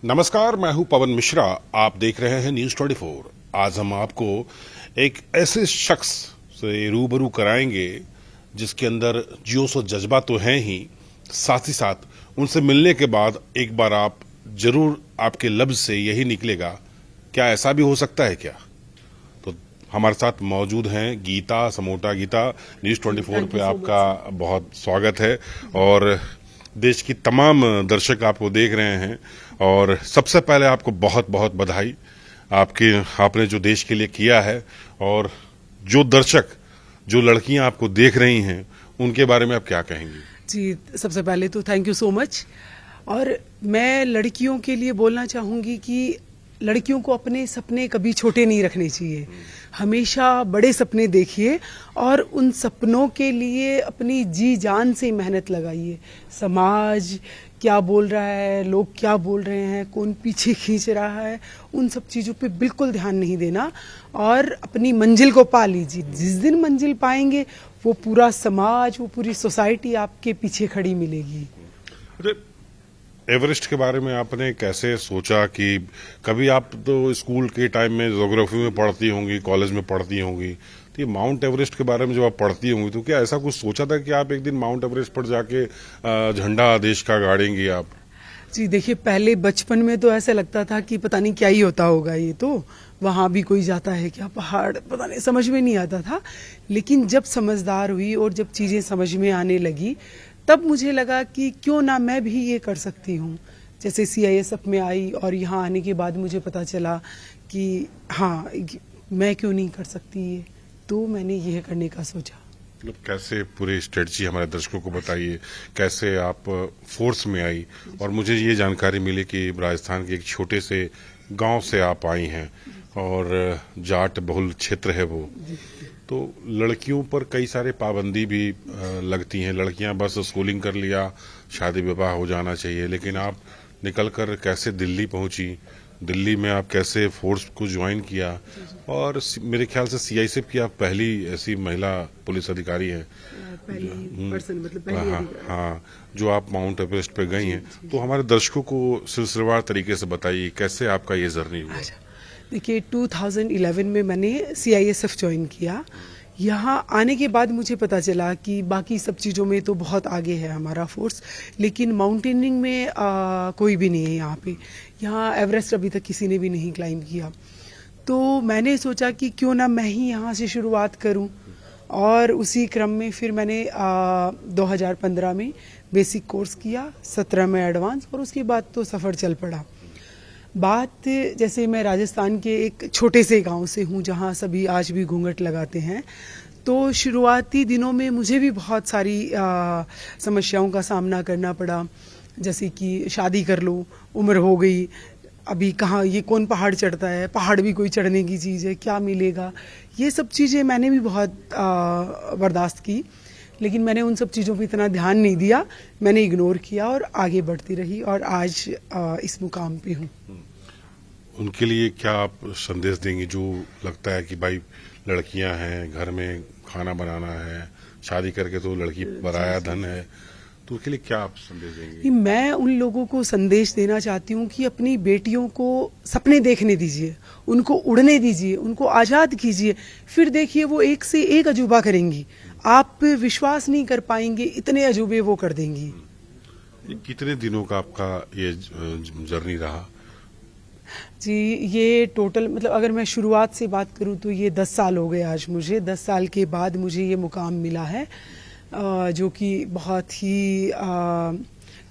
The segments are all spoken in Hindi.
नमस्कार, मैं हूं पवन मिश्रा। आप देख रहे हैं न्यूज 24। आज हम आपको एक ऐसे शख्स से रूबरू कराएंगे जिसके अंदर जोश और जज्बा तो है ही, साथ ही साथ उनसे मिलने के बाद एक बार आप जरूर आपके लफ्ज से यही निकलेगा, क्या ऐसा भी हो सकता है क्या। तो हमारे साथ मौजूद हैं गीता समोटा। गीता, न्यूज 24 पे आपका बहुत स्वागत है और देश की तमाम दर्शक आपको देख रहे हैं। और सबसे पहले आपको बहुत बहुत बधाई, आपने जो देश के लिए किया है। और जो दर्शक, जो लड़कियां आपको देख रही हैं, उनके बारे में आप क्या कहेंगी? जी, सबसे पहले तो थैंक यू सो मच। और मैं लड़कियों के लिए बोलना चाहूँगी कि लड़कियों को अपने सपने कभी छोटे नहीं रखने चाहिए, हमेशा बड़े सपने देखिए और उन सपनों के लिए अपनी जी जान से मेहनत लगाइए। समाज क्या बोल रहा है, लोग क्या बोल रहे हैं, कौन पीछे खींच रहा है, उन सब चीज़ों पे बिल्कुल ध्यान नहीं देना और अपनी मंजिल को पा लीजिए। जिस दिन मंजिल पाएंगे वो पूरा समाज, वो पूरी सोसाइटी आपके पीछे खड़ी मिलेगी। एवरेस्ट के बारे में आपने कैसे सोचा कि कभी आप तो स्कूल के टाइम में ज्योग्राफी में पढ़ती होंगी, कॉलेज में पढ़ती होंगी, तो ये माउंट एवरेस्ट के बारे में जब आप पढ़ती होंगी तो क्या ऐसा कुछ सोचा था कि आप एक दिन माउंट एवरेस्ट पर जाके झंडा देश का गाड़ेंगी आप? जी देखिए, पहले बचपन में तो ऐसा लगता था कि पता नहीं क्या ही होता होगा, ये तो वहाँ भी कोई जाता है क्या, पहाड़, पता नहीं, समझ में नहीं आता था। लेकिन जब समझदार हुई और जब चीज़ें समझ में आने लगी तब मुझे लगा कि क्यों ना मैं भी ये कर सकती हूँ। जैसे CISF में आई और यहाँ आने के बाद मुझे पता चला कि हाँ, मैं क्यों नहीं कर सकती ये, तो मैंने यह करने का सोचा। मतलब कैसे पूरी स्ट्रेटजी हमारे दर्शकों को बताइए, कैसे आप फोर्स में आई। और मुझे ये जानकारी मिली कि राजस्थान के एक छोटे से गांव से आप आई हैं और जाट बहुल क्षेत्र है वो, तो लड़कियों पर कई सारे पाबंदी भी लगती हैं। लड़कियां बस स्कूलिंग कर लिया, शादी विवाह हो जाना चाहिए, लेकिन आप निकलकर कैसे दिल्ली पहुंची, दिल्ली में आप कैसे फोर्स को ज्वाइन किया। और मेरे ख्याल से CISF की आप पहली ऐसी महिला पुलिस अधिकारी हैं, हाँ, जो आप माउंट एवरेस्ट पे गई हैं। तो हमारे दर्शकों को सिलसिलेवार तरीके से बताइए कैसे आपका ये जर्नी हुआ। देखिए, 2011 में मैंने CISF ज्वाइन किया। यहाँ आने के बाद मुझे पता चला कि बाकी सब चीज़ों में तो बहुत आगे है हमारा फोर्स, लेकिन माउंटेनिंग में कोई भी नहीं है यहाँ पे। यहाँ एवरेस्ट अभी तक किसी ने भी नहीं क्लाइंब किया। तो मैंने सोचा कि क्यों ना मैं ही यहाँ से शुरुआत करूँ, और उसी क्रम में फिर मैंने 2015 में बेसिक कोर्स किया, 17 में एडवांस, और उसके बाद तो सफ़र चल पड़ा। बात, जैसे मैं राजस्थान के एक छोटे से गांव से हूं जहां सभी आज भी घूंघट लगाते हैं, तो शुरुआती दिनों में मुझे भी बहुत सारी समस्याओं का सामना करना पड़ा। जैसे कि शादी कर लो, उम्र हो गई, अभी कहाँ, ये कौन पहाड़ चढ़ता है, पहाड़ भी कोई चढ़ने की चीज़ है, क्या मिलेगा, ये सब चीज़ें मैंने भी बहुत बर्दाश्त की। लेकिन मैंने उन सब चीज़ों पर इतना ध्यान नहीं दिया, मैंने इग्नोर किया और आगे बढ़ती रही और आज इस मुकाम पे हूँ। उनके लिए क्या आप संदेश देंगे जो लगता है कि भाई लड़कियां हैं, घर में खाना बनाना है, शादी करके तो लड़की पराया धन है, तो उसके लिए क्या आप संदेश देंगे? मैं उन लोगों को संदेश देना चाहती हूँ कि अपनी बेटियों को सपने देखने दीजिए, उनको उड़ने दीजिए, उनको आज़ाद कीजिए, फिर देखिए वो एक से एक अजूबा करेंगी। आप विश्वास नहीं कर पाएंगे, इतने अजूबे वो कर देंगी। कितने दिनों का आपका ये जर्नी रहा? जी, ये टोटल, मतलब अगर मैं शुरुआत से बात करूं तो ये 10 साल हो गए आज मुझे। 10 साल के बाद मुझे ये मुकाम मिला है, जो कि बहुत ही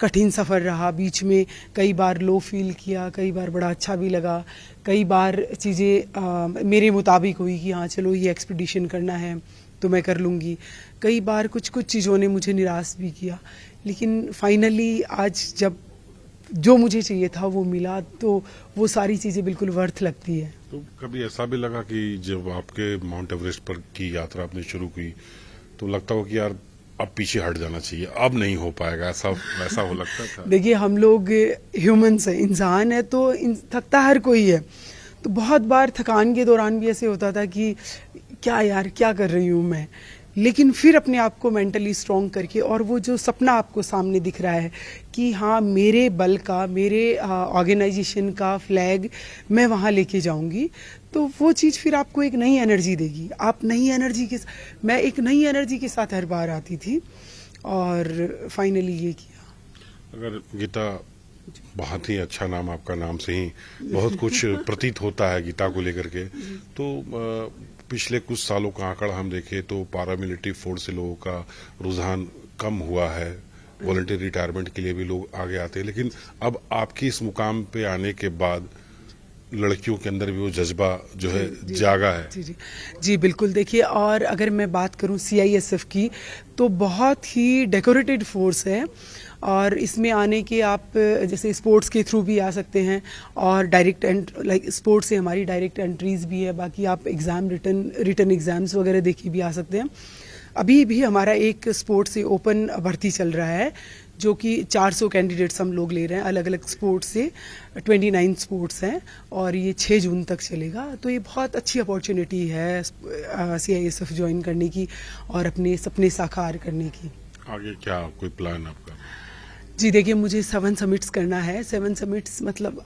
कठिन सफ़र रहा। बीच में कई बार लो फील किया, कई बार बड़ा अच्छा भी लगा, कई बार चीज़ें मेरे मुताबिक हुई कि हाँ चलो ये एक्सपीडिशन करना है तो मैं कर लूँगी। कई बार कुछ चीज़ों ने मुझे निराश भी किया, लेकिन फाइनली आज जब जो मुझे चाहिए था वो मिला, तो वो सारी चीज़ें बिल्कुल वर्थ लगती है। तो कभी ऐसा भी लगा कि जब आपके माउंट एवरेस्ट पर की यात्रा आपने शुरू की तो लगता हो कि यार अब पीछे हट जाना चाहिए, अब नहीं हो पाएगा, ऐसा वैसा हो लगता था? देखिए, हम लोग ह्यूमंस हैं, इंसान है, तो थकता हर कोई है। तो बहुत बार थकान के दौरान भी ऐसे होता था कि क्या यार, क्या कर रही हूँ मैं। लेकिन फिर अपने आप को मेंटली स्ट्रॉन्ग करके, और वो जो सपना आपको सामने दिख रहा है कि हाँ मेरे बल का, मेरे ऑर्गेनाइजेशन का फ्लैग मैं वहाँ लेके जाऊँगी, तो वो चीज़ फिर आपको एक नई एनर्जी देगी। आप नई एनर्जी के, मैं एक नई एनर्जी के साथ हर बार आती थी और फाइनली ये किया। अगर गीता, बहुत ही अच्छा नाम, आपका नाम से ही बहुत कुछ प्रतीत होता है गीता को लेकर के। तो पिछले कुछ सालों का आंकड़ा हम देखें तो पैरामिलिट्री फोर्स से लोगों का रुझान कम हुआ है, वॉलंटियर रिटायरमेंट के लिए भी लोग आगे आते हैं, लेकिन अब आपकी इस मुकाम पे आने के बाद लड़कियों के अंदर भी वो जज्बा जो है जागा है। जी बिल्कुल। देखिए, और अगर मैं बात करूं CISF की, तो बहुत ही डेकोरेटेड फोर्स है, और इसमें आने के आप जैसे स्पोर्ट्स के थ्रू भी आ सकते हैं, और डायरेक्ट लाइक स्पोर्ट्स से हमारी डायरेक्ट एंट्रीज भी है, बाकी आप एग्ज़ाम रिटर्न एग्ज़ाम्स वगैरह देखिए भी आ सकते हैं। अभी भी हमारा एक स्पोर्ट्स से ओपन भर्ती चल रहा है, जो कि 400 कैंडिडेट्स हम लोग ले रहे हैं अलग अलग स्पोर्ट्स से। 29 स्पोर्ट्स हैं और ये 6 जून तक चलेगा। तो ये बहुत अच्छी अपॉर्चुनिटी है CISF ज्वाइन करने की और अपने सपने साकार करने की। आगे क्या कोई प्लान आपका? जी देखिए, मुझे 7 समिट्स करना है। 7 समिट्स मतलब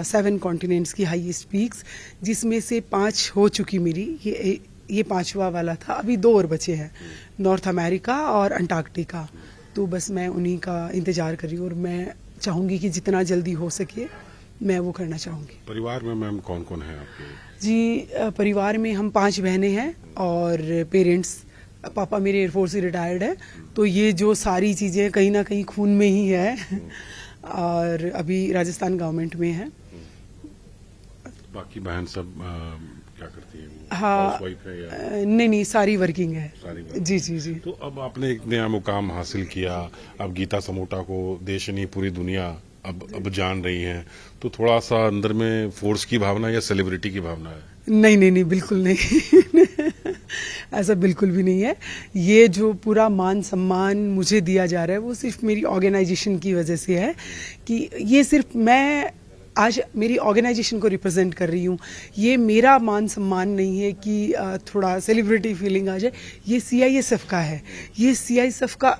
7 कॉन्टिनेंट्स की हाईएस्ट पीक्स, जिसमें से 5 हो चुकी मेरी। ये 5वां वाला था, अभी 2 और बचे हैं, नॉर्थ अमेरिका और अंटार्कटिका। तो बस मैं उन्हीं का इंतज़ार कर रही हूँ, और मैं चाहूँगी कि जितना जल्दी हो सके मैं वो करना चाहूँगी। परिवार में मैम कौन कौन है आपके? जी, परिवार में हम 5 बहनें हैं, और पेरेंट्स, पापा मेरे एयरफोर्स से रिटायर्ड है, तो ये जो सारी चीज़ें कहीं ना कहीं खून में ही है। और अभी राजस्थान गवर्नमेंट में है। बाकी बहन सब क्या करती है? हाँ, हाउसवाइफ है या? नहीं, सारी वर्किंग है। सारी वर्किंग। जी। तो अब आपने एक नया मुकाम हासिल किया, अब गीता समोटा को देश नहीं पूरी दुनिया अब जान रही है, तो थोड़ा सा अंदर में फोर्स की भावना या सेलिब्रिटी की भावना है? नहीं, बिल्कुल नहीं। ऐसा बिल्कुल भी नहीं है। ये जो पूरा मान सम्मान मुझे दिया जा रहा है, वो सिर्फ मेरी ऑर्गेनाइजेशन की वजह से है, कि ये सिर्फ मैं आज मेरी ऑर्गेनाइजेशन को रिप्रेजेंट कर रही हूँ। ये मेरा मान सम्मान नहीं है कि थोड़ा सेलिब्रिटी फीलिंग आ जाए। ये CISF का है। ये CISF का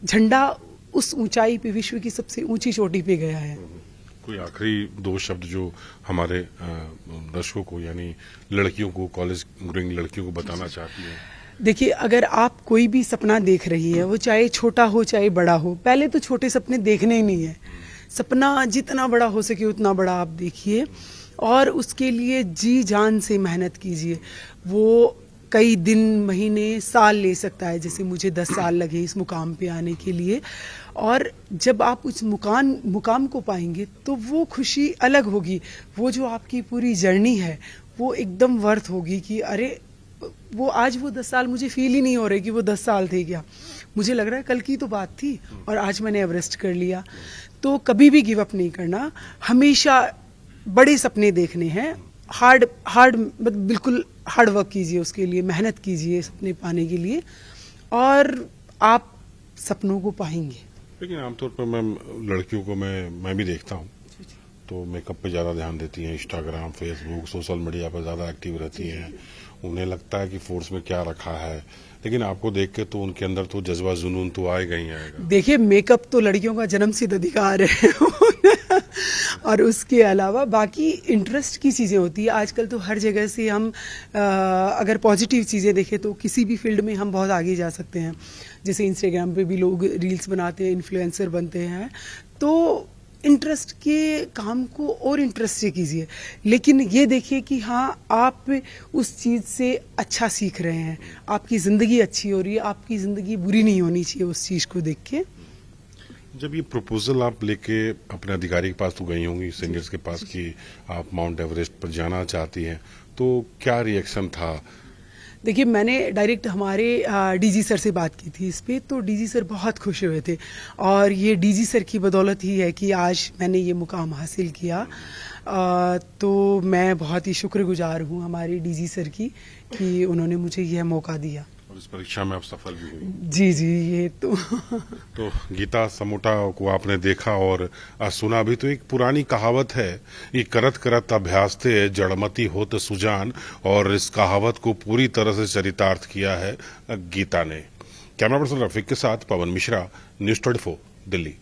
झंडा उस ऊंचाई पे, विश्व की सबसे ऊंची चोटी पे गया है। कोई आखिरी 2 शब्द जो हमारे दर्शकों को, यानी लड़कियों को, कॉलेज गोइंग लड़कियों को बताना चाहती हैं? देखिए, अगर आप कोई भी सपना देख रही है, वो चाहे छोटा हो चाहे बड़ा हो, पहले तो छोटे सपने देखने ही नहीं है। सपना जितना बड़ा हो सके उतना बड़ा आप देखिए, और उसके लिए जी जान से मेहनत कीजिए। वो कई दिन, महीने, साल ले सकता है। जैसे मुझे 10 साल लगे इस मुकाम पे आने के लिए, और जब आप उस मुकाम को पाएंगे तो वो खुशी अलग होगी। वो जो आपकी पूरी जर्नी है वो एकदम वर्थ होगी, कि अरे वो आज वो 10 साल मुझे फील ही नहीं हो रहे कि वो 10 साल थे क्या। मुझे लग रहा है कल की तो बात थी, और आज मैंने एवरेस्ट कर लिया। तो कभी भी गिव अप नहीं करना, हमेशा बड़े सपने देखने हैं। बिल्कुल हार्ड वर्क कीजिए, उसके लिए मेहनत कीजिए सपने पाने के लिए, और आप सपनों को पाएंगे। लेकिन आमतौर पर मैम लड़कियों को मैं भी देखता हूँ, तो मेकअप पे ज़्यादा ध्यान देती हैं, इंस्टाग्राम, फेसबुक, सोशल मीडिया पर ज़्यादा एक्टिव रहती हैं। उन्हें लगता है कि फोर्स में क्या रखा है, लेकिन आपको देख के तो उनके अंदर तो जज्बा जुनून तो आएगा ही आएगा। देखिए, मेकअप तो लड़कियों का जन्मसिद्ध अधिकार है। और उसके अलावा बाकी इंटरेस्ट की चीज़ें होती है। आजकल तो हर जगह से हम अगर पॉजिटिव चीज़ें देखें तो किसी भी फील्ड में हम बहुत आगे जा सकते हैं। जैसे इंस्टाग्राम पे भी लोग रील्स बनाते हैं, इन्फ्लुएंसर बनते हैं। तो इंटरेस्ट के काम को और इंटरेस्ट से कीजिए, लेकिन ये देखिए कि हाँ आप उस चीज़ से अच्छा सीख रहे हैं, आपकी ज़िंदगी अच्छी हो रही है, आपकी ज़िंदगी बुरी नहीं होनी चाहिए उस चीज़ को देख के। जब ये प्रपोजल आप लेके अपने अधिकारी के पास तो गई होंगी, सीनियर्स के पास, कि आप माउंट एवरेस्ट पर जाना चाहती हैं, तो क्या रिएक्शन था? देखिए, मैंने डायरेक्ट हमारे DG सर से बात की थी इस पे, तो DG सर बहुत खुश हुए थे, और ये DG सर की बदौलत ही है कि आज मैंने ये मुकाम हासिल किया। तो मैं बहुत ही शुक्रगुजार हूँ हमारे DG सर की, कि उन्होंने मुझे यह मौका दिया। और इस परीक्षा में आप सफल भी हुई। जी जी, ये तो तो गीता समोटा को आपने देखा और सुना भी। तो एक पुरानी कहावत है, ये करत करत अभ्यास थे जड़मती होत सुजान, और इस कहावत को पूरी तरह से चरितार्थ किया है गीता ने। कैमरा पर्सन रफीक के साथ पवन मिश्रा, न्यूज़ 24 दिल्ली।